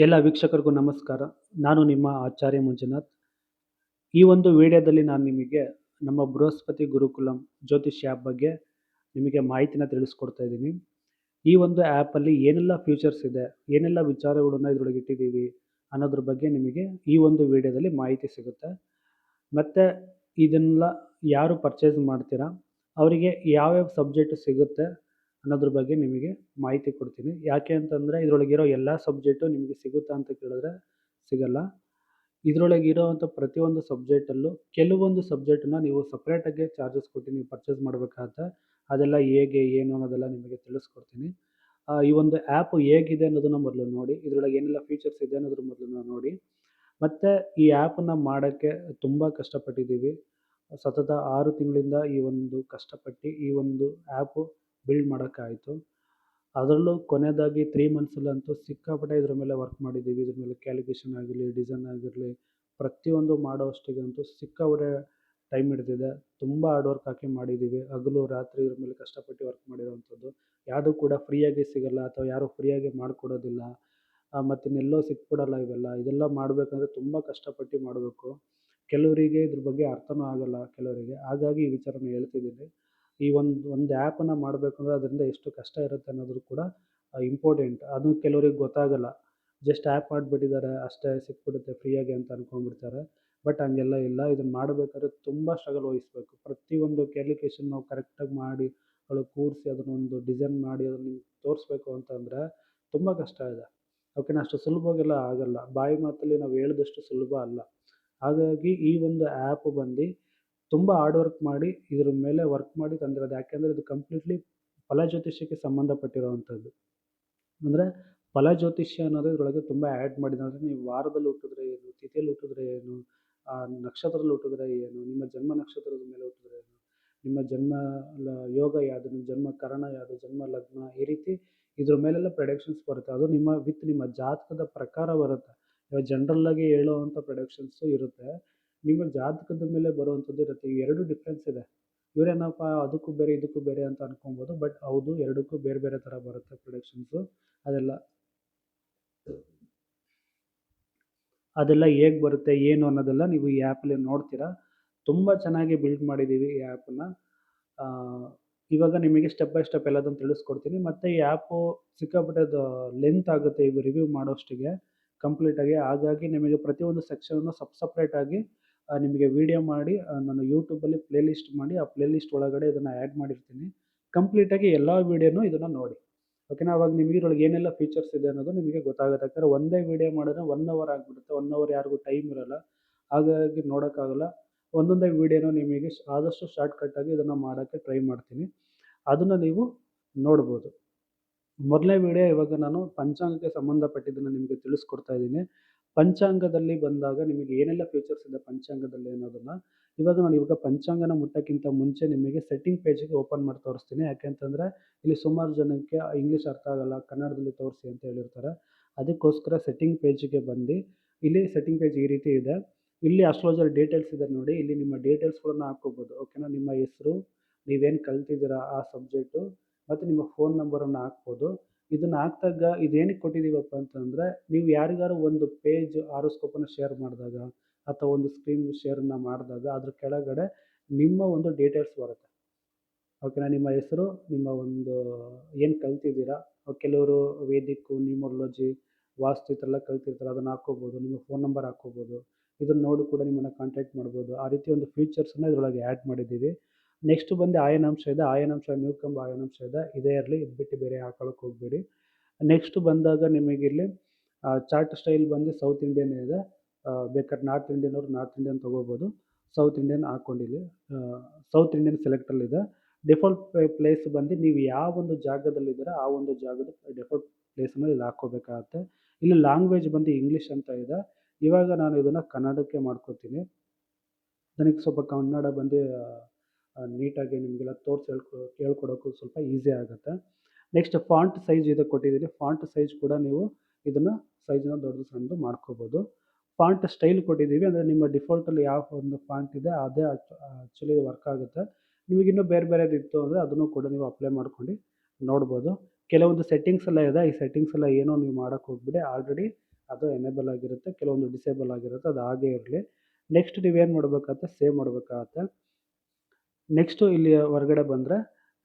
ಎಲ್ಲ ವೀಕ್ಷಕರಿಗೂ ನಮಸ್ಕಾರ. ನಾನು ನಿಮ್ಮ ಆಚಾರ್ಯ ಮಂಜುನಾಥ್. ಈ ಒಂದು ವಿಡಿಯೋದಲ್ಲಿ ನಾನು ನಿಮಗೆ ನಮ್ಮ ಬೃಹಸ್ಪತಿ ಗುರುಕುಲಂ ಜ್ಯೋತಿಷ್ಯ ಆ್ಯಪ್ ಬಗ್ಗೆ ನಿಮಗೆ ಮಾಹಿತಿನ ತಿಳಿಸ್ಕೊಡ್ತಾ ಇದ್ದೀನಿ. ಈ ಒಂದು ಆ್ಯಪಲ್ಲಿ ಏನೆಲ್ಲ ಫೀಚರ್ಸ್ ಇದೆ, ಏನೆಲ್ಲ ವಿಚಾರಗಳನ್ನ ಇದರೊಳಗೆ ಇಟ್ಟಿದ್ದೀವಿ ಅನ್ನೋದ್ರ ಬಗ್ಗೆ ನಿಮಗೆ ಈ ಒಂದು ವಿಡಿಯೋದಲ್ಲಿ ಮಾಹಿತಿ ಸಿಗುತ್ತೆ. ಮತ್ತು ಇದನ್ನೆಲ್ಲ ಯಾರು ಪರ್ಚೇಸ್ ಮಾಡ್ತೀರಾ ಅವರಿಗೆ ಯಾವ್ಯಾವ ಸಬ್ಜೆಕ್ಟ್ ಸಿಗುತ್ತೆ ಅನ್ನೋದ್ರ ಬಗ್ಗೆ ನಿಮಗೆ ಮಾಹಿತಿ ಕೊಡ್ತೀನಿ. ಯಾಕೆ ಅಂತಂದರೆ ಇದರೊಳಗಿರೋ ಎಲ್ಲ ಸಬ್ಜೆಕ್ಟು ನಿಮಗೆ ಸಿಗುತ್ತಾ ಅಂತ ಕೇಳಿದ್ರೆ ಸಿಗಲ್ಲ. ಇದರೊಳಗೆ ಇರೋವಂಥ ಪ್ರತಿಯೊಂದು ಸಬ್ಜೆಕ್ಟಲ್ಲೂ ಕೆಲವೊಂದು ಸಬ್ಜೆಕ್ಟನ್ನ ನೀವು ಸಪ್ರೇಟಾಗಿ ಚಾರ್ಜಸ್ ಕೊಟ್ಟು ನೀವು ಪರ್ಚೇಸ್ ಮಾಡಬೇಕಾಗತ್ತೆ. ಅದೆಲ್ಲ ಹೇಗೆ ಏನು ಅನ್ನೋದೆಲ್ಲ ನಿಮಗೆ ತಿಳಿಸ್ಕೊಡ್ತೀನಿ. ಈ ಒಂದು ಆ್ಯಪು ಹೇಗಿದೆ ಅನ್ನೋದನ್ನು ಮೊದಲು ನೋಡಿ, ಇದರೊಳಗೆ ಏನೆಲ್ಲ ಫೀಚರ್ಸ್ ಇದೆ ಅನ್ನೋದ್ರ ಮೊದಲು ನೋಡಿ. ಮತ್ತು ಈ ಆ್ಯಪನ್ನು ಮಾಡೋಕ್ಕೆ ತುಂಬ ಕಷ್ಟಪಟ್ಟಿದ್ದೀವಿ. ಸತತ 6 ತಿಂಗಳಿಂದ ಈ ಒಂದು ಕಷ್ಟಪಟ್ಟು ಈ ಒಂದು ಆ್ಯಪು ಬಿಲ್ಡ್ ಮಾಡೋಕ್ಕಾಯಿತು. ಅದರಲ್ಲೂ ಕೊನೆಯದಾಗಿ 3 ಮಂತ್ಸಲ್ಲಂತೂ ಸಿಕ್ಕಾಪಟ್ಟೆ ಇದ್ರ ಮೇಲೆ ವರ್ಕ್ ಮಾಡಿದ್ದೀವಿ. ಇದ್ರ ಮೇಲೆ ಕ್ಯಾಲ್ಕುಲೇಷನ್ ಆಗಿರಲಿ, ಡಿಸೈನ್ ಆಗಿರಲಿ, ಪ್ರತಿಯೊಂದು ಮಾಡೋವಷ್ಟಿಗಂತೂ ಸಿಕ್ಕಾಪಟ್ಟೆ ಟೈಮ್ ಹಿಡಿದಿದೆ. ತುಂಬ ಹಾರ್ಡ್ ವರ್ಕ್ ಹಾಕಿ ಮಾಡಿದ್ದೀವಿ. ಹಗಲು ರಾತ್ರಿ ಇದ್ರ ಮೇಲೆ ಕಷ್ಟಪಟ್ಟು ವರ್ಕ್ ಮಾಡಿರೋವಂಥದ್ದು. ಯಾವುದೂ ಕೂಡ ಫ್ರೀಯಾಗಿ ಸಿಗಲ್ಲ ಅಥವಾ ಯಾರೂ ಫ್ರೀಯಾಗಿ ಮಾಡಿಕೊಡೋದಿಲ್ಲ. ಮತ್ತು ಇನ್ನೆಲ್ಲೋ ಸಿಕ್ಬಿಡಲ್ಲ ಇವೆಲ್ಲ. ಇದೆಲ್ಲ ಮಾಡಬೇಕಂದ್ರೆ ತುಂಬ ಕಷ್ಟಪಟ್ಟು ಮಾಡಬೇಕು. ಕೆಲವರಿಗೆ ಇದ್ರ ಬಗ್ಗೆ ಅರ್ಥನೂ ಆಗಲ್ಲ ಕೆಲವರಿಗೆ. ಹಾಗಾಗಿ ಈ ವಿಚಾರನ ಹೇಳ್ತಿದ್ದೀನಿ. ಈ ಒಂದು ಆ್ಯಪನ್ನು ಮಾಡಬೇಕಂದ್ರೆ ಅದರಿಂದ ಎಷ್ಟು ಕಷ್ಟ ಇರುತ್ತೆ ಅನ್ನೋದು ಕೂಡ ಇಂಪಾರ್ಟೆಂಟ್. ಅದು ಕೆಲವ್ರಿಗೆ ಗೊತ್ತಾಗಲ್ಲ. ಜಸ್ಟ್ ಆ್ಯಪ್ ಮಾಡಿಬಿಟ್ಟಿದ್ದಾರೆ ಅಷ್ಟೇ, ಸಿಕ್ಬಿಡುತ್ತೆ ಫ್ರೀಯಾಗಿ ಅಂತ ಅಂದ್ಕೊಂಡ್ಬಿಡ್ತಾರೆ. ಬಟ್ ಹಂಗೆಲ್ಲ ಇಲ್ಲ. ಇದನ್ನು ಮಾಡಬೇಕಾದ್ರೆ ತುಂಬ ಸ್ಟ್ರಗಲ್ ವಹಿಸಬೇಕು. ಪ್ರತಿಯೊಂದು ಕ್ಯಾಲ್ಕುಲೇಷನ್ ನಾವು ಕರೆಕ್ಟಾಗಿ ಮಾಡಿ ಒಳಗೆ ಕೂರಿಸಿ ಅದನ್ನೊಂದು ಡಿಸೈನ್ ಮಾಡಿ ಅದನ್ನು ನಿಮ್ಗೆ ತೋರಿಸ್ಬೇಕು ಅಂತಂದರೆ ತುಂಬ ಕಷ್ಟ ಇದೆ. ಓಕೆನಾ? ಅಷ್ಟು ಸುಲಭವಾಗೆಲ್ಲ ಆಗಲ್ಲ. ಬಾಯಿ ಮಾತಲ್ಲಿ ನಾವು ಹೇಳಿದಷ್ಟು ಸುಲಭ ಅಲ್ಲ. ಹಾಗಾಗಿ ಈ ಒಂದು ಆ್ಯಪ್ ಬಂದು ತುಂಬ ಹಾರ್ಡ್ ವರ್ಕ್ ಮಾಡಿ ಇದ್ರ ಮೇಲೆ ವರ್ಕ್ ಮಾಡಿ ತಂದಿರೋದು. ಯಾಕೆಂದರೆ ಇದು ಕಂಪ್ಲೀಟ್ಲಿ ಫಲಜ್ಯೋತಿಷ್ಯಕ್ಕೆ ಸಂಬಂಧಪಟ್ಟಿರೋವಂಥದ್ದು. ಅಂದರೆ ಫಲಜ್ಯೋತಿಷ್ಯ ಅನ್ನೋದು ಇದರೊಳಗೆ ತುಂಬ ಆ್ಯಡ್ ಮಾಡಿದ್ದಾರೆ. ಅಂದರೆ ನೀವು ವಾರದಲ್ಲಿ ಹುಟ್ಟಿದ್ರೆ ಏನು, ತಿಥಿಯಲ್ಲಿ ಹುಟ್ಟಿದ್ರೆ ಏನು, ನಕ್ಷತ್ರದಲ್ಲಿ ಹುಟ್ಟಿದ್ರೆ ಏನು, ನಿಮ್ಮ ಜನ್ಮ ನಕ್ಷತ್ರದ ಮೇಲೆ ಹುಟ್ಟಿದ್ರೆ ಏನು, ನಿಮ್ಮ ಜನ್ಮ ಯೋಗ ಯಾವುದು, ನಿಮ್ಮ ಜನ್ಮ ಕರಣ ಯಾವುದು, ಜನ್ಮ ಲಗ್ನ, ಈ ರೀತಿ ಇದ್ರ ಮೇಲೆಲ್ಲ ಪ್ರೆಡಿಕ್ಷನ್ಸ್ ಬರುತ್ತೆ. ಅದು ನಿಮ್ಮ ಜಾತಕದ ಪ್ರಕಾರ ಬರುತ್ತೆ. ಇವಾಗ ಜನರಲ್ಲಾಗಿ ಹೇಳೋವಂಥ ಪ್ರೆಡಿಕ್ಷನ್ಸು ಇರುತ್ತೆ. ನಿಮ್ಮ ಜಾತಕದ ಮೇಲೆ ಬರುವಂಥದ್ದು ಇರುತ್ತೆ. ಈ 2 ಡಿಫ್ರೆನ್ಸ್ ಇದೆ. ಇವರೇನಪ್ಪ ಅದಕ್ಕೂ ಬೇರೆ ಇದಕ್ಕೂ ಬೇರೆ ಅಂತ ಅನ್ಕೊಬೋದು. ಬಟ್ ಹೌದು, ಎರಡಕ್ಕೂ ಬೇರೆ ಬೇರೆ ಥರ ಬರುತ್ತೆ ಪ್ರೆಡಿಕ್ಷನ್ಸು. ಅದೆಲ್ಲ ಹೇಗೆ ಬರುತ್ತೆ ಏನು ಅನ್ನೋದೆಲ್ಲ ನೀವು ಈ ಆ್ಯಪಲ್ಲಿ ನೋಡ್ತೀರಾ. ತುಂಬ ಚೆನ್ನಾಗಿ ಬಿಲ್ಡ್ ಮಾಡಿದ್ದೀವಿ ಈ ಆ್ಯಪನ್ನು. ಇವಾಗ ನಿಮಗೆ ಸ್ಟೆಪ್ ಬೈ ಸ್ಟೆಪ್ ಎಲ್ಲದನ್ನು ತಿಳಿಸ್ಕೊಡ್ತೀನಿ. ಮತ್ತು ಈ ಆ್ಯಪು ಸಿಕ್ಕಾಪಟ್ಟೆ ಲೆಂತ್ ಆಗುತ್ತೆ ಇವು ರಿವ್ಯೂ ಮಾಡೋಷ್ಟಿಗೆ ಕಂಪ್ಲೀಟಾಗಿ. ಹಾಗಾಗಿ ನಿಮಗೆ ಪ್ರತಿಯೊಂದು ಸೆಕ್ಷನನ್ನು ಸಪ್ರೇಟಾಗಿ ನಿಮಗೆ ವೀಡಿಯೋ ಮಾಡಿ ನಾನು ಯೂಟ್ಯೂಬಲ್ಲಿ ಪ್ಲೇ ಲಿಸ್ಟ್ ಮಾಡಿ ಆ ಪ್ಲೇ ಲಿಸ್ಟ್ ಒಳಗಡೆ ಇದನ್ನು ಆ್ಯಡ್ ಮಾಡಿರ್ತೀನಿ. ಕಂಪ್ಲೀಟಾಗಿ ಎಲ್ಲ ವೀಡಿಯೋನೂ ಇದನ್ನು ನೋಡಿ. ಓಕೆನಾ? ಅವಾಗ ನಿಮಗೆ ಇದ್ರೊಳಗೆ ಏನೆಲ್ಲ ಫೀಚರ್ಸ್ ಇದೆ ಅನ್ನೋದು ನಿಮಗೆ ಗೊತ್ತಾಗುತ್ತೆ. ಯಾಕಂದರೆ ಒಂದೇ ವೀಡಿಯೋ ಮಾಡಿದ್ರೆ 1 ಅವರ್ ಆಗಿಬಿಡುತ್ತೆ. 1 ಅವರ್ ಯಾರಿಗೂ ಟೈಮ್ ಇರೋಲ್ಲ. ಹಾಗಾಗಿ ನೋಡೋಕ್ಕಾಗಲ್ಲ. ಒಂದೊಂದೇ ವೀಡಿಯೋನ ನಿಮಗೆ ಆದಷ್ಟು ಶಾರ್ಟ್ಕಟ್ಟಾಗಿ ಇದನ್ನು ಮಾಡೋಕ್ಕೆ ಟ್ರೈ ಮಾಡ್ತೀನಿ. ಅದನ್ನು ನೀವು ನೋಡ್ಬೋದು. ಮೊದಲನೇ ವೀಡಿಯೋ ಇವಾಗ ನಾನು ಪಂಚಾಂಗಕ್ಕೆ ಸಂಬಂಧಪಟ್ಟಿದ್ದನ್ನು ನಿಮಗೆ ತಿಳಿಸ್ಕೊಡ್ತಾ ಇದ್ದೀನಿ. ಪಂಚಾಂಗದಲ್ಲಿ ಬಂದಾಗ ನಿಮಗೆ ಏನೆಲ್ಲ ಫೀಚರ್ಸ್ ಇದೆ ಪಂಚಾಂಗದಲ್ಲಿ ಅನ್ನೋದನ್ನು ಇವಾಗ ಪಂಚಾಂಗನ ಮುಟ್ಟೋಕ್ಕಿಂತ ಮುಂಚೆ ನಿಮಗೆ ಸೆಟ್ಟಿಂಗ್ ಪೇಜಿಗೆ ಓಪನ್ ಮಾಡಿ ತೋರಿಸ್ತೀನಿ. ಯಾಕೆಂತಂದರೆ ಇಲ್ಲಿ ಸುಮಾರು ಜನಕ್ಕೆ ಇಂಗ್ಲೀಷ್ ಅರ್ಥ ಆಗಲ್ಲ, ಕನ್ನಡದಲ್ಲಿ ತೋರಿಸಿ ಅಂತ ಹೇಳಿರ್ತಾರೆ. ಅದಕ್ಕೋಸ್ಕರ ಸೆಟ್ಟಿಂಗ್ ಪೇಜಿಗೆ ಬಂದು ಇಲ್ಲಿ ಸೆಟ್ಟಿಂಗ್ ಪೇಜ್ ಈ ರೀತಿ ಇದೆ. ಇಲ್ಲಿ ಅಸ್ಟ್ರಾಲಜರ್ ಡೀಟೇಲ್ಸ್ ಇದೆ ನೋಡಿ. ಇಲ್ಲಿ ನಿಮ್ಮ ಡೀಟೇಲ್ಸ್ಗಳನ್ನು ಹಾಕ್ಕೋಬೋದು. ಓಕೆನಾ? ನಿಮ್ಮ ಹೆಸರು, ನೀವೇನು ಕಲ್ತಿದ್ದೀರಾ ಆ ಸಬ್ಜೆಕ್ಟು, ಮತ್ತು ನಿಮ್ಮ ಫೋನ್ ನಂಬರನ್ನು ಹಾಕ್ಬೋದು. ಇದನ್ನು ಹಾಕಿದಾಗ ಇದೇನಕ್ಕೆ ಕೊಟ್ಟಿದ್ದೀವಪ್ಪ ಅಂತಂದರೆ ನೀವು ಯಾರಿಗಾರು ಒಂದು ಪೇಜ್ ಆರೋಸ್ಕೋಪನ್ನು ಶೇರ್ ಮಾಡಿದಾಗ ಅಥವಾ ಒಂದು ಸ್ಕ್ರೀನ್ ಶೇರನ್ನು ಮಾಡಿದಾಗ ಅದ್ರ ಕೆಳಗಡೆ ನಿಮ್ಮ ಒಂದು ಡೀಟೇಲ್ಸ್ ಬರುತ್ತೆ. ಓಕೆನಾ? ನಿಮ್ಮ ಹೆಸರು, ನಿಮ್ಮ ಒಂದು ಏನು ಕಲ್ತಿದ್ದೀರಾ, ಕೆಲವರು ವೇದಿಕ್ಕು, ನ್ಯೂಮರಾಲಜಿ, ವಾಸ್ತು ಈ ಥರ ಎಲ್ಲ ಕಲ್ತಿರ್ತಾರೆ, ಅದನ್ನು ಹಾಕ್ಕೋಬೋದು. ನಿಮ್ಮ ಫೋನ್ ನಂಬರ್ ಹಾಕ್ಕೋಬೋದು. ಇದನ್ನು ನೋಡಿ ಕೂಡ ನಿಮ್ಮನ್ನು ಕಾಂಟ್ಯಾಕ್ಟ್ ಮಾಡ್ಬೋದು. ಆ ರೀತಿ ಒಂದು ಫೀಚರ್ಸನ್ನು ಇದರೊಳಗೆ ಆ್ಯಡ್ ಮಾಡಿದ್ದೀವಿ. ನೆಕ್ಸ್ಟ್ ಬಂದು ಆಯನಾಂಶ ಇದೆ. ನ್ಯೂಕಂಬ ಆಯನಾಂಶ ಇದೆ. ಇದೇ ಇರಲಿ, ಇದು ಬಿಟ್ಟು ಬೇರೆ ಹಾಕೊಳ್ಳೋಕೆ ಹೋಗಬೇಡಿ. ನೆಕ್ಸ್ಟ್ ಬಂದಾಗ ನಿಮಗಿಲ್ಲಿ ಚಾರ್ಟ್ ಸ್ಟೈಲ್ ಬಂದು ಸೌತ್ ಇಂಡಿಯನ್ ಇದೆ. ಬೇಕಾದ್ರೆ ನಾರ್ತ್ ಇಂಡಿಯನ್ ಅವರು ನಾರ್ತ್ ಇಂಡಿಯನ್ ತೊಗೋಬೋದು. ಸೌತ್ ಇಂಡಿಯನ್ ಹಾಕ್ಕೊಂಡಿಲ್ಲಿ ಸೌತ್ ಇಂಡಿಯನ್ ಸೆಲೆಕ್ಟಲ್ಲಿದೆ. ಡಿಫಾಲ್ಟ್ ಪ್ಲೇಸ್ ಬಂದು ನೀವು ಯಾವ ಒಂದು ಜಾಗದಲ್ಲಿದ್ದೀರ ಆ ಒಂದು ಜಾಗದ ಡಿಫಾಲ್ಟ್ ಪ್ಲೇಸನ್ನು ಇಲ್ಲಿ ಹಾಕ್ಕೋಬೇಕಾಗತ್ತೆ. ಇಲ್ಲಿ ಲ್ಯಾಂಗ್ವೇಜ್ ಬಂದು ಇಂಗ್ಲೀಷ್ ಅಂತ ಇದೆ. ಇವಾಗ ನಾನು ಇದನ್ನು ಕನ್ನಡಕ್ಕೆ ಮಾಡ್ಕೋತೀನಿ. ನನಗೆ ಸ್ವಲ್ಪ ಕನ್ನಡ ಬಂದು ನೀಟಾಗಿ ನಿಮಗೆಲ್ಲ ತೋರಿಸಿ ಹೇಳ್ಕೊಡೋಕ್ಕೂ ಸ್ವಲ್ಪ ಈಸಿ ಆಗುತ್ತೆ. ನೆಕ್ಸ್ಟ್ ಫಾಂಟ್ ಸೈಜ್ ಇದು ಕೊಟ್ಟಿದ್ದೀನಿ. ಫಾಂಟ್ ಸೈಜ್ ಕೂಡ ನೀವು ಇದನ್ನು ಸೈಜನ್ನ ದೊಡ್ಡದು ಸಣ್ಣದು ಮಾಡ್ಕೋಬೋದು. ಫಾಂಟ್ ಸ್ಟೈಲ್ ಕೊಟ್ಟಿದ್ದೀವಿ. ಅಂದರೆ ನಿಮ್ಮ ಡಿಫಾಲ್ಟಲ್ಲಿ ಯಾವ ಒಂದು ಫಾಂಟ್ ಇದೆ ಅದೇ ಆ್ಯಕ್ಚುಲಿ ವರ್ಕ್ ಆಗುತ್ತೆ. ನಿಮಗಿನ್ನೂ ಬೇರೆ ಬೇರೆದು ಇತ್ತು ಅಂದರೆ ಅದನ್ನು ಕೂಡ ನೀವು ಅಪ್ಲೈ ಮಾಡ್ಕೊಂಡು ನೋಡ್ಬೋದು. ಕೆಲವೊಂದು ಸೆಟ್ಟಿಂಗ್ಸ್ ಎಲ್ಲ ಇದೆ. ಈ ಸೆಟ್ಟಿಂಗ್ಸ್ ಎಲ್ಲ ಏನೋ ನೀವು ಮಾಡೋಕ್ಕೆ ಹೋಗ್ಬಿಡಿ. ಆಲ್ರೆಡಿ ಅದು ಎನೇಬಲ್ ಆಗಿರುತ್ತೆ, ಕೆಲವೊಂದು ಡಿಸೇಬಲ್ ಆಗಿರುತ್ತೆ, ಅದು ಹಾಗೇ ಇರಲಿ. ನೆಕ್ಸ್ಟ್ ನೀವೇನು ಮಾಡಬೇಕಾಗತ್ತೆ, ಸೇವ್ ಮಾಡಬೇಕಾಗತ್ತೆ. ನೆಕ್ಸ್ಟು ಇಲ್ಲಿ ಹೊರಗಡೆ ಬಂದರೆ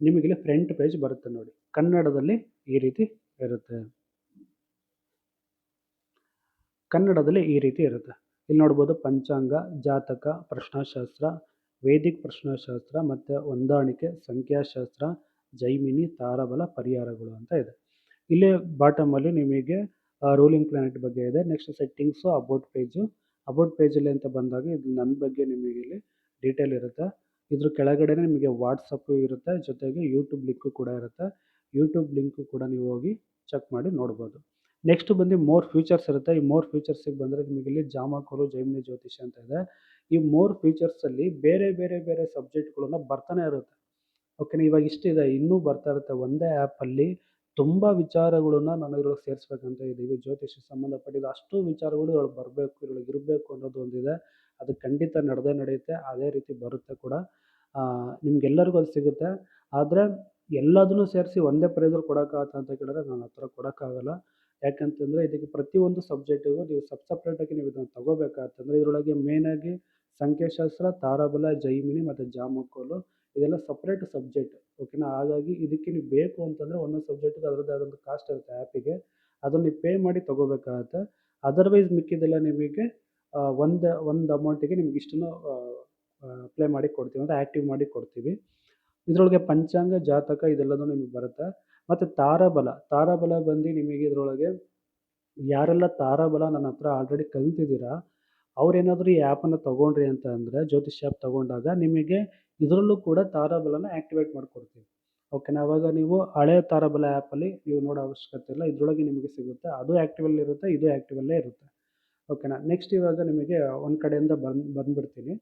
ನಿಮಗಿಲ್ಲಿ ಫ್ರಂಟ್ ಪೇಜ್ ಬರುತ್ತೆ ನೋಡಿ, ಕನ್ನಡದಲ್ಲಿ ಈ ರೀತಿ ಇರುತ್ತೆ. ಕನ್ನಡದಲ್ಲಿ ಈ ರೀತಿ ಇರುತ್ತೆ. ಇಲ್ಲಿ ನೋಡ್ಬೋದು ಪಂಚಾಂಗ, ಜಾತಕ, ಪ್ರಶ್ನಾಶಾಸ್ತ್ರ, ವೇದಿಕ್ ಪ್ರಶ್ನಾಶಾಸ್ತ್ರ ಮತ್ತು ಹೊಂದಾಣಿಕೆ, ಸಂಖ್ಯಾಶಾಸ್ತ್ರ, ಜೈಮಿನಿ, ತಾರಾಬಲ, ಪರಿಹಾರಗಳು ಅಂತ ಇದೆ. ಇಲ್ಲಿ ಬಾಟಮಲ್ಲಿ ನಿಮಗೆ ರೂಲಿಂಗ್ ಪ್ಲಾನೆಟ್ ಬಗ್ಗೆ ಇದೆ. ನೆಕ್ಸ್ಟ್ ಸೆಟ್ಟಿಂಗ್ಸು, ಅಬೌಟ್ ಪೇಜಲ್ಲಿ ಅಂತ ಬಂದಾಗ ಇದು ನನ್ನ ಬಗ್ಗೆ ನಿಮಗೆ ಇಲ್ಲಿ ಡೀಟೇಲ್ ಇರುತ್ತೆ. ಇದ್ರ ಕೆಳಗಡೆ ನಿಮಗೆ ವಾಟ್ಸಪ್ಪು ಇರುತ್ತೆ, ಜೊತೆಗೆ ಯೂಟ್ಯೂಬ್ ಲಿಂಕು ಕೂಡ ಇರುತ್ತೆ. ಯೂಟ್ಯೂಬ್ ಲಿಂಕು ಕೂಡ ನೀವು ಹೋಗಿ ಚೆಕ್ ಮಾಡಿ ನೋಡ್ಬೋದು. ನೆಕ್ಸ್ಟ್ ಬಂದು ಮೋರ್ ಫ್ಯೂಚರ್ಸ್ ಇರುತ್ತೆ. ಈ ಮೋರ್ ಫ್ಯೂಚರ್ಸಿಗೆ ಬಂದರೆ ನಿಮಗೆ ಇಲ್ಲಿ ಜಾಮಕೋಲು, ಜೈಮಿನಿ ಜ್ಯೋತಿಷ ಅಂತ ಇದೆ. ಈ ಮೋರ್ ಫ್ಯೂಚರ್ಸಲ್ಲಿ ಬೇರೆ ಬೇರೆ ಬೇರೆ ಸಬ್ಜೆಕ್ಟ್ಗಳನ್ನ ಬರ್ತಾನೆ ಇರುತ್ತೆ. ಓಕೆನಾ, ಇವಾಗ ಇಷ್ಟಿದೆ, ಇನ್ನೂ ಬರ್ತಾ ಇರುತ್ತೆ. ಒಂದೇ ಆ್ಯಪಲ್ಲಿ ತುಂಬ ವಿಚಾರಗಳನ್ನ ನಾನು ಇದ್ರೊಳಗೆ ಸೇರಿಸ್ಬೇಕಂತ ಇದ್ದೀವಿ. ಜ್ಯೋತಿಷಕ್ಕೆ ಸಂಬಂಧಪಟ್ಟಿದ್ದು ಅಷ್ಟು ವಿಚಾರಗಳು ಇದ್ರೊಳಗೆ ಬರಬೇಕು, ಇದ್ರೊಳಗೆ ಇರಬೇಕು ಅನ್ನೋದು ಒಂದಿದೆ. ಅದು ಖಂಡಿತ ನಡೆಯುತ್ತೆ, ಅದೇ ರೀತಿ ಬರುತ್ತೆ ಕೂಡ. ನಿಮ್ಗೆಲ್ಲರಿಗೂ ಅದು ಸಿಗುತ್ತೆ. ಆದರೆ ಎಲ್ಲದನ್ನೂ ಸೇರಿಸಿ ಒಂದೇ ಪ್ರೈಸಲ್ಲಿ ಕೊಡೋಕ್ಕಾಗತ್ತಾ ಅಂತ ಕೇಳಿದ್ರೆ ನನ್ನ ಹತ್ರ ಕೊಡೋಕ್ಕಾಗಲ್ಲ. ಯಾಕಂತಂದರೆ ಇದಕ್ಕೆ ಪ್ರತಿಯೊಂದು ಸಬ್ಜೆಕ್ಟಿಗೂ ನೀವು ಸಪ್ರೇಟಾಗಿ ನೀವು ಇದನ್ನು ತೊಗೋಬೇಕಾಗತ್ತಂದರೆ ಇದರೊಳಗೆ ಮೇಯ್ನಾಗಿ ಸಂಖ್ಯಾಶಾಸ್ತ್ರ, ತಾರಾಬಲ, ಜೈಮಿನಿ ಮತ್ತು ಜಾಮಕೋಲು ಇದೆಲ್ಲ ಸಪ್ರೇಟ್ ಸಬ್ಜೆಕ್ಟ್. ಓಕೆನಾ, ಹಾಗಾಗಿ ಇದಕ್ಕೆ ನೀವು ಬೇಕು ಅಂತಂದರೆ ಒಂದೊಂದು ಸಬ್ಜೆಕ್ಟಿಗೆ ಅದರದ್ದೇ ಆದಂಥ ಕಾಸ್ಟ್ ಇರುತ್ತೆ ಆ್ಯಪಿಗೆ, ಅದನ್ನು ನೀವು ಪೇ ಮಾಡಿ ತೊಗೋಬೇಕಾಗತ್ತೆ. ಅದರ್ವೈಸ್ ಮಿಕ್ಕಿದ್ದೆಲ್ಲ ನಿಮಗೆ ಒಂದು ಅಮೌಂಟಿಗೆ ನಿಮ್ಗೆ ಇಷ್ಟನ್ನು ಅಪ್ಲೈ ಮಾಡಿ ಕೊಡ್ತೀವಿ, ಅಂದರೆ ಆ್ಯಕ್ಟಿವ್ ಮಾಡಿ ಕೊಡ್ತೀವಿ. ಇದರೊಳಗೆ ಪಂಚಾಂಗ, ಜಾತಕ ಇದೆಲ್ಲದೂ ನಿಮಗೆ ಬರುತ್ತೆ. ಮತ್ತು ತಾರಾಬಲ ಬಂದು ನಿಮಗೆ ಇದರೊಳಗೆ ಯಾರೆಲ್ಲ ತಾರಾಬಲ ನನ್ನ ಹತ್ರ ಆಲ್ರೆಡಿ ಕಲ್ತಿದ್ದೀರಾ ಅವ್ರೇನಾದರೂ ಈ ಆ್ಯಪನ್ನು ತೊಗೊಂಡ್ರಿ ಅಂತ ಅಂದರೆ, ಜ್ಯೋತಿಷ್ ಆ್ಯಪ್ ತೊಗೊಂಡಾಗ ನಿಮಗೆ ಇದರಲ್ಲೂ ಕೂಡ ತಾರಾಬಲನ ಆ್ಯಕ್ಟಿವೇಟ್ ಮಾಡಿಕೊಡ್ತೀವಿ. ಓಕೆನಾ, ಆವಾಗ ನೀವು ಹಳೆಯ ತಾರಾಬಲ ಆ್ಯಪಲ್ಲಿ ನೀವು ನೋಡೋ ಅವಶ್ಯಕತೆ ಇಲ್ಲ, ಇದರೊಳಗೆ ನಿಮಗೆ ಸಿಗುತ್ತೆ. ಅದು ಆ್ಯಕ್ಟಿವಲ್ಲಿರುತ್ತೆ, ಇದು ಆ್ಯಕ್ಟಿವಲ್ಲೇ ಇರುತ್ತೆ. ಓಕೆನಾ, ನೆಕ್ಸ್ಟ್ ಇವಾಗ ನಿಮಗೆ ಒಂದು ಕಡೆಯಿಂದ ಬಂದುಬಿಡ್ತೀನಿ.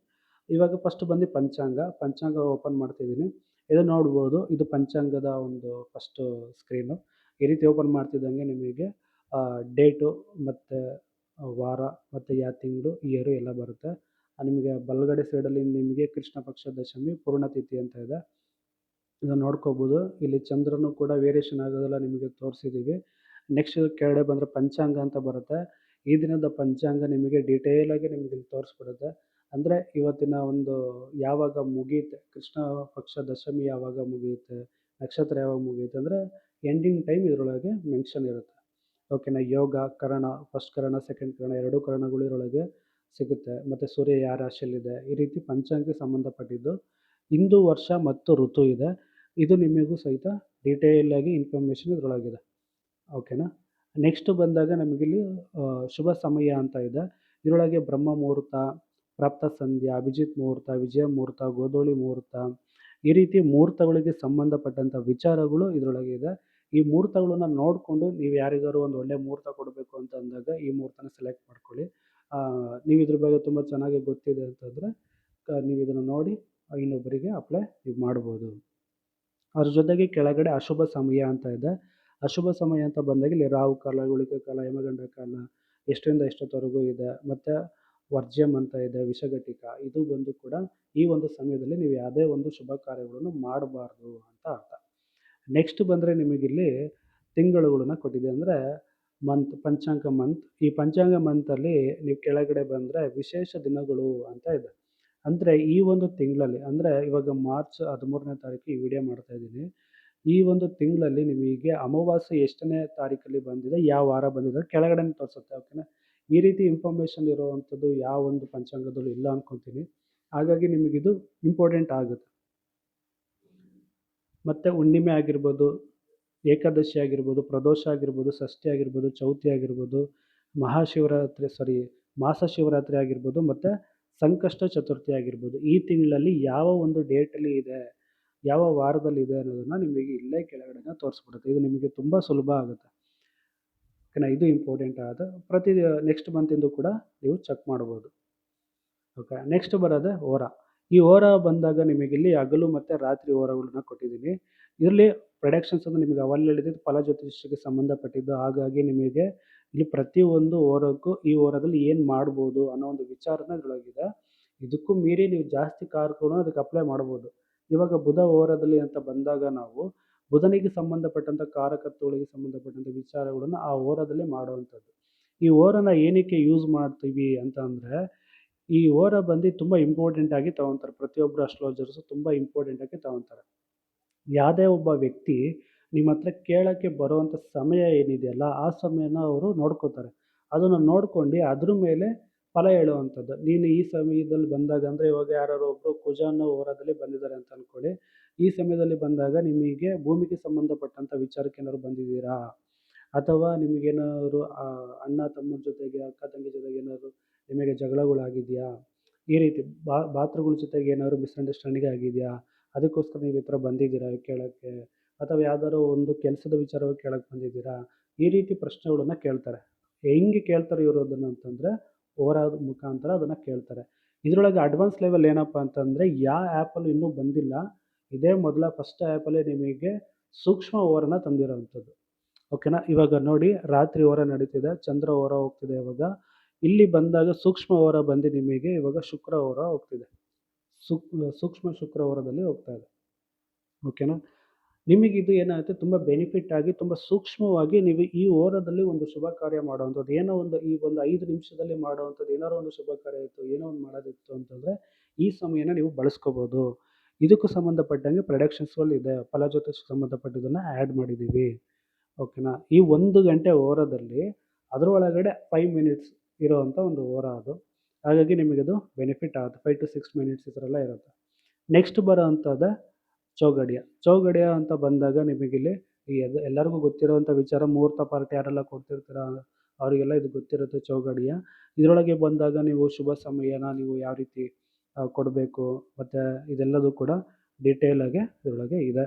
ಇವಾಗ ಫಸ್ಟ್ ಬಂದು ಪಂಚಾಂಗ ಓಪನ್ ಮಾಡ್ತಿದ್ದೀನಿ. ಇದು ನೋಡ್ಬೋದು, ಇದು ಪಂಚಾಂಗದ ಒಂದು ಫಸ್ಟು ಸ್ಕ್ರೀನು. ಈ ರೀತಿ ಓಪನ್ ಮಾಡ್ತಿದ್ದಂಗೆ ನಿಮಗೆ ಡೇಟು ಮತ್ತು ವಾರ ಮತ್ತು ಯಾವ ತಿಂಗಳು, ಇಯರು ಎಲ್ಲ ಬರುತ್ತೆ. ನಿಮಗೆ ಬಲಗಡೆ ಸೈಡಲ್ಲಿ ನಿಮಗೆ ಕೃಷ್ಣ ಪಕ್ಷ ದಶಮಿ ಪೂರ್ಣತಿಥಿ ಅಂತ ಇದೆ, ಇದನ್ನು ನೋಡ್ಕೋಬೋದು. ಇಲ್ಲಿ ಚಂದ್ರನು ಕೂಡ ವೇರಿಯೇಷನ್ ಆಗೋದೆಲ್ಲ ನಿಮಗೆ ತೋರಿಸಿದ್ದೀವಿ. ನೆಕ್ಸ್ಟ್ ಕೆಳಗಡೆ ಬಂದರೆ ಪಂಚಾಂಗ ಅಂತ ಬರುತ್ತೆ. ಈ ದಿನದ ಪಂಚಾಂಗ ನಿಮಗೆ ಡೀಟೇಲಾಗಿ ನಿಮಗೆ ಇಲ್ಲಿ ತೋರಿಸ್ಬಿಡುತ್ತೆ. ಅಂದರೆ ಇವತ್ತಿನ ಒಂದು ಯಾವಾಗ ಮುಗಿಯುತ್ತೆ, ಕೃಷ್ಣ ಪಕ್ಷ ದಶಮಿ ಯಾವಾಗ ಮುಗಿಯುತ್ತೆ, ನಕ್ಷತ್ರ ಯಾವಾಗ ಮುಗಿಯುತ್ತೆ ಅಂದರೆ ಎಂಡಿಂಗ್ ಟೈಮ್ ಇದರೊಳಗೆ ಮೆನ್ಷನ್ ಇರುತ್ತೆ. ಓಕೆನಾ, ಯೋಗ, ಕರಣ, ಫಸ್ಟ್ ಕರಣ, ಸೆಕೆಂಡ್ ಕರಣ, ಎರಡೂ ಕರಣಗಳು ಇದರೊಳಗೆ ಸಿಗುತ್ತೆ. ಮತ್ತು ಸೂರ್ಯ ಯಾವ ರಾಶಿಯಲ್ಲಿದೆ, ಈ ರೀತಿ ಪಂಚಾಂಗಕ್ಕೆ ಸಂಬಂಧಪಟ್ಟಿದ್ದು ಹಿಂದೂ ವರ್ಷ ಮತ್ತು ಋತು ಇದೆ. ಇದು ನಿಮಗೂ ಸಹಿತ ಡೀಟೇಲಾಗಿ ಇನ್ಫಾರ್ಮೇಷನ್ ಇದರೊಳಗಿದೆ. ಓಕೆನಾ, ನೆಕ್ಸ್ಟ್ ಬಂದಾಗ ನಮಗಿಲ್ಲಿ ಶುಭ ಸಮಯ ಅಂತ ಇದೆ. ಇದರೊಳಗೆ ಬ್ರಹ್ಮ ಮುಹೂರ್ತ, ಪ್ರಾಪ್ತ ಸಂಧ್ಯಾ, ಅಭಿಜಿತ್ ಮುಹೂರ್ತ, ವಿಜಯ ಮುಹೂರ್ತ, ಗೋಧೂಳಿ ಮುಹೂರ್ತ, ಈ ರೀತಿ ಮುಹೂರ್ತಗಳಿಗೆ ಸಂಬಂಧಪಟ್ಟಂಥ ವಿಚಾರಗಳು ಇದರೊಳಗೆ ಇದೆ. ಈ ಮುಹೂರ್ತಗಳನ್ನ ನೋಡಿಕೊಂಡು ನೀವು ಯಾರಿಗಾರು ಒಂದು ಒಳ್ಳೆಯ ಮುಹೂರ್ತ ಕೊಡಬೇಕು ಅಂತ ಅಂದಾಗ ಈ ಮುಹೂರ್ತನ ಸೆಲೆಕ್ಟ್ ಮಾಡ್ಕೊಳ್ಳಿ. ನೀವು ಇದ್ರ ಬಗ್ಗೆ ತುಂಬ ಚೆನ್ನಾಗಿ ಗೊತ್ತಿದೆ ಅಂತಂದರೆ ನೀವು ಇದನ್ನು ನೋಡಿ ಇನ್ನೊಬ್ಬರಿಗೆ ಅಪ್ಲೈ ನೀವು ಮಾಡ್ಬೋದು. ಅದ್ರ ಜೊತೆಗೆ ಕೆಳಗಡೆ ಅಶುಭ ಸಮಯ ಅಂತ ಇದೆ. ಅಶುಭ ಸಮಯ ಅಂತ ಬಂದಾಗ ಇಲ್ಲಿ ರಾಹು ಕಾಲ, ಗುಳಿಕ ಕಾಲ, ಯಮಗಂಡ ಕಾಲ ಎಷ್ಟರಿಂದ ಎಷ್ಟೊತ್ತವರೆಗೂ ಇದೆ. ಮತ್ತು ವರ್ಜ್ಯಂ ಅಂತ ಇದೆ, ವಿಷಘಟಿಕ. ಇದು ಬಂದು ಕೂಡ ಈ ಒಂದು ಸಮಯದಲ್ಲಿ ನೀವು ಯಾವುದೇ ಒಂದು ಶುಭ ಕಾರ್ಯಗಳನ್ನು ಮಾಡಬಾರ್ದು ಅಂತ ಅರ್ಥ. ನೆಕ್ಸ್ಟ್ ಬಂದರೆ ನಿಮಗಿಲ್ಲಿ ತಿಂಗಳುಗಳನ್ನ ಕೊಟ್ಟಿದೆ, ಅಂದರೆ ಪಂಚಾಂಗ ಮಂತ್. ಈ ಪಂಚಾಂಗ ಮಂತಲ್ಲಿ ನೀವು ಕೆಳಗಡೆ ಬಂದರೆ ವಿಶೇಷ ದಿನಗಳು ಅಂತ ಇದೆ. ಅಂದರೆ ಈ ಒಂದು ತಿಂಗಳಲ್ಲಿ, ಅಂದರೆ ಇವಾಗ ಮಾರ್ಚ್ 13ನೇ ತಾರೀಕು ಈ ವಿಡಿಯೋ ಮಾಡ್ತಾ ಇದ್ದೀನಿ. ಈ ಒಂದು ತಿಂಗಳಲ್ಲಿ ನಿಮಗೆ ಅಮಾವಾಸ್ಯೆ ಎಷ್ಟನೇ ತಾರೀಕಲ್ಲಿ ಬಂದಿದೆ, ಯಾವ ವಾರ ಬಂದಿದೆ ಕೆಳಗಡೆ ತೋರಿಸುತ್ತೆ. ಓಕೆನಾ, ಈ ರೀತಿ ಇನ್ಫಾರ್ಮೇಷನ್ ಇರುವಂಥದ್ದು ಯಾವ ಒಂದು ಪಂಚಾಂಗದಲ್ಲೂ ಇಲ್ಲ ಅಂದ್ಕೊತೀನಿ. ಹಾಗಾಗಿ ನಿಮಗಿದು ಇಂಪಾರ್ಟೆಂಟ್ ಆಗುತ್ತೆ. ಮತ್ತು ಹುಣ್ಣಿಮೆ ಆಗಿರ್ಬೋದು, ಏಕಾದಶಿ ಆಗಿರ್ಬೋದು, ಪ್ರದೋಷ ಆಗಿರ್ಬೋದು, ಷಷ್ಠಿ ಆಗಿರ್ಬೋದು, ಚೌತಿ ಆಗಿರ್ಬೋದು, ಮಾಸ ಶಿವರಾತ್ರಿ ಆಗಿರ್ಬೋದು, ಮತ್ತು ಸಂಕಷ್ಟ ಚತುರ್ಥಿ ಆಗಿರ್ಬೋದು, ಈ ತಿಂಗಳಲ್ಲಿ ಯಾವ ಒಂದು ಡೇಟಲ್ಲಿ ಇದೆ, ಯಾವ ವಾರದಲ್ಲಿದೆ ಅನ್ನೋದನ್ನು ನಿಮಗೆ ಇಲ್ಲೇ ಕೆಳಗಡೆ ತೋರಿಸ್ಬಿಡುತ್ತೆ. ಇದು ನಿಮಗೆ ತುಂಬ ಸುಲಭ ಆಗುತ್ತೆ. ಓಕೆನಾ, ಇದು ಇಂಪಾರ್ಟೆಂಟ್ ಪ್ರತಿ ನೆಕ್ಸ್ಟ್ ಮಂತಿಂದು ಕೂಡ ನೀವು ಚೆಕ್ ಮಾಡ್ಬೋದು. ಓಕೆ, ನೆಕ್ಸ್ಟ್ ಬರೋದೇ ಹೋರ. ಈ ಹೋರ ಬಂದಾಗ ನಿಮಗಿಲ್ಲಿ ಹಗಲು ಮತ್ತು ರಾತ್ರಿ ಹೋರಗಳನ್ನ ಕೊಟ್ಟಿದ್ದೀನಿ. ಇದರಲ್ಲಿ ಪ್ರೊಡಕ್ಷನ್ಸ್ ಅಂದರೆ ನಿಮಗೆ ಅವಲ್ಲಿ ಹೇಳಿದ್ದು ಫಲ ಜ್ಯೋತಿಷಕ್ಕೆ ಸಂಬಂಧಪಟ್ಟಿದ್ದು. ಹಾಗಾಗಿ ನಿಮಗೆ ಇಲ್ಲಿ ಪ್ರತಿಯೊಂದು ಹೋರಕ್ಕೂ ಈ ಹೋರದಲ್ಲಿ ಏನು ಮಾಡ್ಬೋದು ಅನ್ನೋ ಒಂದು ವಿಚಾರನ ಇದರೊಳಗಿದೆ. ಇದಕ್ಕೂ ಮೀರಿ ನೀವು ಜಾಸ್ತಿ ಕಾರ್ಯಗಳನ್ನು ಅದಕ್ಕೆ ಅಪ್ಲೈ ಮಾಡ್ಬೋದು. ಇವಾಗ ಬುಧ ಹೋರದಲ್ಲಿ ಅಂತ ಬಂದಾಗ ನಾವು ಬುಧನಿಗೆ ಸಂಬಂಧಪಟ್ಟಂಥ ಕಾರಕತ್ವಗಳಿಗೆ ಸಂಬಂಧಪಟ್ಟಂಥ ವಿಚಾರಗಳನ್ನು ಆ ಹೋರದಲ್ಲಿ ಮಾಡುವಂಥದ್ದು. ಈ ಓರನ್ನು ಏನಕ್ಕೆ ಯೂಸ್ ಮಾಡ್ತೀವಿ ಅಂತ ಅಂದರೆ, ಈ ಓರ ಬಂದು ತುಂಬ ಇಂಪಾರ್ಟೆಂಟ್ ಆಗಿ ತಗೊತಾರೆ. ಪ್ರತಿಯೊಬ್ಬರು ಅಸ್ಟ್ರಾಲಜರ್ಸು ತುಂಬ ಇಂಪಾರ್ಟೆಂಟ್ ಆಗಿ ತಗೊತಾರೆ. ಯಾವುದೇ ಒಬ್ಬ ವ್ಯಕ್ತಿ ನಿಮ್ಮ ಹತ್ರ ಕೇಳೋಕ್ಕೆ ಬರುವಂಥ ಸಮಯ ಏನಿದೆಯಲ್ಲ, ಆ ಸಮಯನ ಅವರು ನೋಡ್ಕೋತಾರೆ. ಅದನ್ನು ನೋಡ್ಕೊಂಡು ಅದ್ರ ಮೇಲೆ ಫಲ ಹೇಳುವಂಥದ್ದು. ನೀನು ಈ ಸಮಯದಲ್ಲಿ ಬಂದಾಗ ಅಂದರೆ ಇವಾಗ ಯಾರಾದ್ರು ಒಬ್ಬರು ಕುಜನ ಹೋರದಲ್ಲಿ ಬಂದಿದ್ದಾರೆ ಅಂತ ಅಂದ್ಕೊಳ್ಳಿ. ಈ ಸಮಯದಲ್ಲಿ ಬಂದಾಗ ನಿಮಗೆ ಭೂಮಿಗೆ ಸಂಬಂಧಪಟ್ಟಂಥ ವಿಚಾರಕ್ಕೆ ಏನಾದ್ರು ಬಂದಿದ್ದೀರಾ? ಅಥವಾ ನಿಮಗೇನಾದ್ರು ಅಣ್ಣ ತಮ್ಮನ ಜೊತೆಗೆ, ಅಕ್ಕ ತಂಗಿ ಜೊತೆಗೆ ಏನಾದ್ರು ನಿಮಗೆ ಜಗಳಗಳಾಗಿದೆಯಾ? ಈ ರೀತಿ ಭಾತೃಗಳ ಜೊತೆಗೆ ಏನಾದ್ರು ಮಿಸ್ಅಂಡರ್ಸ್ಟ್ಯಾಂಡಿಂಗ್ ಆಗಿದೆಯಾ? ಅದಕ್ಕೋಸ್ಕರ ನೀವು ಈ ಥರ ಬಂದಿದ್ದೀರಾ ಕೇಳೋಕ್ಕೆ? ಅಥವಾ ಯಾವ್ದಾದ್ರು ಒಂದು ಕೆಲಸದ ವಿಚಾರವಾಗಿ ಕೇಳಕ್ಕೆ ಬಂದಿದ್ದೀರಾ? ಈ ರೀತಿ ಪ್ರಶ್ನೆಗಳನ್ನ ಕೇಳ್ತಾರೆ. ಹೆಂಗೆ ಕೇಳ್ತಾರೆ ಇವರು ಅದನ್ನು ಅಂತಂದರೆ, ಓರಾದ ಮುಖಾಂತರ ಅದನ್ನು ಕೇಳ್ತಾರೆ. ಇದರೊಳಗೆ ಅಡ್ವಾನ್ಸ್ ಲೆವೆಲ್ ಏನಪ್ಪ ಅಂತಂದರೆ, ಯಾವ ಆ್ಯಪಲ್ಲೂ ಇನ್ನೂ ಬಂದಿಲ್ಲ. ಇದೇ ಮೊದಲ ಫಸ್ಟ್ ಆ್ಯಪಲ್ಲೇ ನಿಮಗೆ ಸೂಕ್ಷ್ಮ ಓರನ ತಂದಿರೋವಂಥದ್ದು. ಓಕೆನಾ? ಇವಾಗ ನೋಡಿ, ರಾತ್ರಿ ಹೋರ ನಡೀತಿದೆ, ಚಂದ್ರ ಹೋರ ಹೋಗ್ತಿದೆ ಇವಾಗ. ಇಲ್ಲಿ ಬಂದಾಗ ಸೂಕ್ಷ್ಮ ಹೋರ ಬಂದು ನಿಮಗೆ ಇವಾಗ ಶುಕ್ರ ಹೋರ ಹೋಗ್ತಿದೆ. ಸೂಕ್ಷ್ಮ ಶುಕ್ರ ಹೋರದಲ್ಲಿ ಹೋಗ್ತಾ ಇದೆ. ಓಕೆನಾ? ನಿಮಗಿದು ಏನಾಗುತ್ತೆ, ತುಂಬ ಬೆನಿಫಿಟ್ ಆಗಿ ತುಂಬ ಸೂಕ್ಷ್ಮವಾಗಿ ನೀವು ಈ ಹೋರದಲ್ಲಿ ಒಂದು ಶುಭ ಕಾರ್ಯ ಮಾಡುವಂಥದ್ದು, ಏನೋ ಒಂದು ಈ ಒಂದು 5 ನಿಮಿಷದಲ್ಲಿ ಮಾಡುವಂಥದ್ದು ಏನಾದ್ರು ಒಂದು ಶುಭ ಕಾರ್ಯ ಇತ್ತು, ಏನೋ ಒಂದು ಮಾಡೋದಿತ್ತು ಅಂತಂದರೆ ಈ ಸಮಯನ ನೀವು ಬಳಸ್ಕೋಬೋದು. ಇದಕ್ಕೂ ಸಂಬಂಧಪಟ್ಟಂಗೆ ಪ್ರೊಡಕ್ಷನ್ಸ್ಗಳು ಇದೆ. ಫಲ ಜೊತೆ ಸಂಬಂಧಪಟ್ಟಿದ್ದನ್ನು ಆ್ಯಡ್ ಮಾಡಿದ್ದೀವಿ. ಓಕೆನಾ? ಈ 1 ಗಂಟೆ ಹೋರದಲ್ಲಿ ಅದರೊಳಗಡೆ 5 ಮಿನಿಟ್ಸ್ ಇರೋವಂಥ ಒಂದು ಹೋರ ಅದು. ಹಾಗಾಗಿ ನಿಮಗದು ಬೆನಿಫಿಟ್ ಆಗುತ್ತೆ. 5 to 6 ಮಿನಿಟ್ಸ್ ಈ ಥರ ಎಲ್ಲ ಇರುತ್ತೆ. ನೆಕ್ಸ್ಟ್ ಬರೋ ಅಂಥದ್ದು ಚೌಗಡಿಯ. ಚೌಗಡಿಯ ಅಂತ ಬಂದಾಗ ನಿಮಗಿಲ್ಲಿ ಎಲ್ಲರಿಗೂ ಗೊತ್ತಿರೋವಂಥ ವಿಚಾರ, ಮುಹೂರ್ತ ಪಾರ್ಟಿ ಯಾರೆಲ್ಲ ಕೊಡ್ತಿರ್ತೀರ ಅವರಿಗೆಲ್ಲ ಇದು ಗೊತ್ತಿರುತ್ತೆ ಚೌಗಡಿಯ. ಇದರೊಳಗೆ ಬಂದಾಗ ನೀವು ಶುಭ ಸಮಯನ ನೀವು ಯಾವ ರೀತಿ ಕೊಡಬೇಕು, ಮತ್ತು ಇದೆಲ್ಲದೂ ಕೂಡ ಡೀಟೇಲಾಗಿ ಇದರೊಳಗೆ ಇದೆ.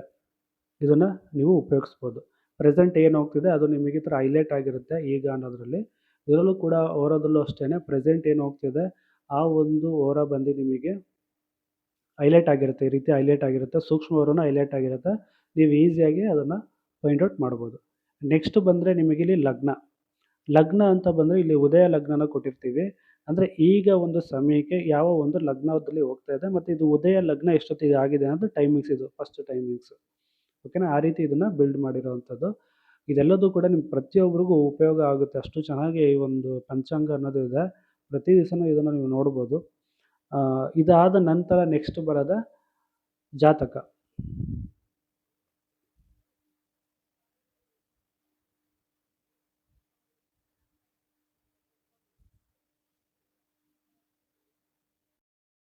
ಇದನ್ನು ನೀವು ಉಪಯೋಗಿಸ್ಬೋದು. ಪ್ರೆಸೆಂಟ್ ಏನು ಹೋಗ್ತಿದೆ ಅದು ನಿಮಗೆ ಈ ಥರ ಹೈಲೈಟ್ ಆಗಿರುತ್ತೆ ಈಗ ಅನ್ನೋದರಲ್ಲಿ. ಇದರಲ್ಲೂ ಕೂಡ ಹೋರದಲ್ಲೂ ಅಷ್ಟೇ, ಪ್ರೆಸೆಂಟ್ ಏನು ಹೋಗ್ತಿದೆ ಆ ಒಂದು ಹೋರ ಬಂದು ನಿಮಗೆ ಹೈಲೈಟ್ ಆಗಿರುತ್ತೆ. ಈ ರೀತಿ ಹೈಲೈಟ್ ಆಗಿರುತ್ತೆ. ಸೂಕ್ಷ್ಮ ಹೋರನೂ ಹೈಲೈಟ್ ಆಗಿರುತ್ತೆ. ನೀವು ಈಸಿಯಾಗಿ ಅದನ್ನು ಫೈಂಡ್ ಔಟ್ ಮಾಡ್ಬೋದು. ನೆಕ್ಸ್ಟ್ ಬಂದರೆ ನಿಮಗಿಲ್ಲಿ ಲಗ್ನ. ಲಗ್ನ ಅಂತ ಬಂದರೆ ಇಲ್ಲಿ ಉದಯ ಲಗ್ನನ ಕೊಟ್ಟಿರ್ತೀವಿ. ಅಂದರೆ ಈಗ ಒಂದು ಸಮಯಕ್ಕೆ ಯಾವ ಒಂದು ಲಗ್ನದಲ್ಲಿ ಹೋಗ್ತಾ ಇದೆ, ಮತ್ತು ಇದು ಉದಯ ಲಗ್ನ ಎಷ್ಟೊತ್ತಿಗೆ ಆಗಿದೆ ಅನ್ನೋದು ಟೈಮಿಂಗ್ಸ್, ಇದು ಫಸ್ಟ್ ಟೈಮಿಂಗ್ಸು. ಓಕೆನಾ? ಆ ರೀತಿ ಇದನ್ನು ಬಿಲ್ಡ್ ಮಾಡಿರೋವಂಥದ್ದು. ಇದೆಲ್ಲದೂ ಕೂಡ ನಿಮ್ಮ ಪ್ರತಿಯೊಬ್ಬರಿಗೂ ಉಪಯೋಗ ಆಗುತ್ತೆ. ಅಷ್ಟು ಚೆನ್ನಾಗಿ ಈ ಒಂದು ಪಂಚಾಂಗ ಅನ್ನೋದು ಇದೆ. ಪ್ರತಿ ದಿವಸನೂ ಇದನ್ನು ನೀವು ನೋಡ್ಬೋದು. ಇದಾದ ನಂತರ ನೆಕ್ಸ್ಟ್ ಬರೋದು ಜಾತಕ.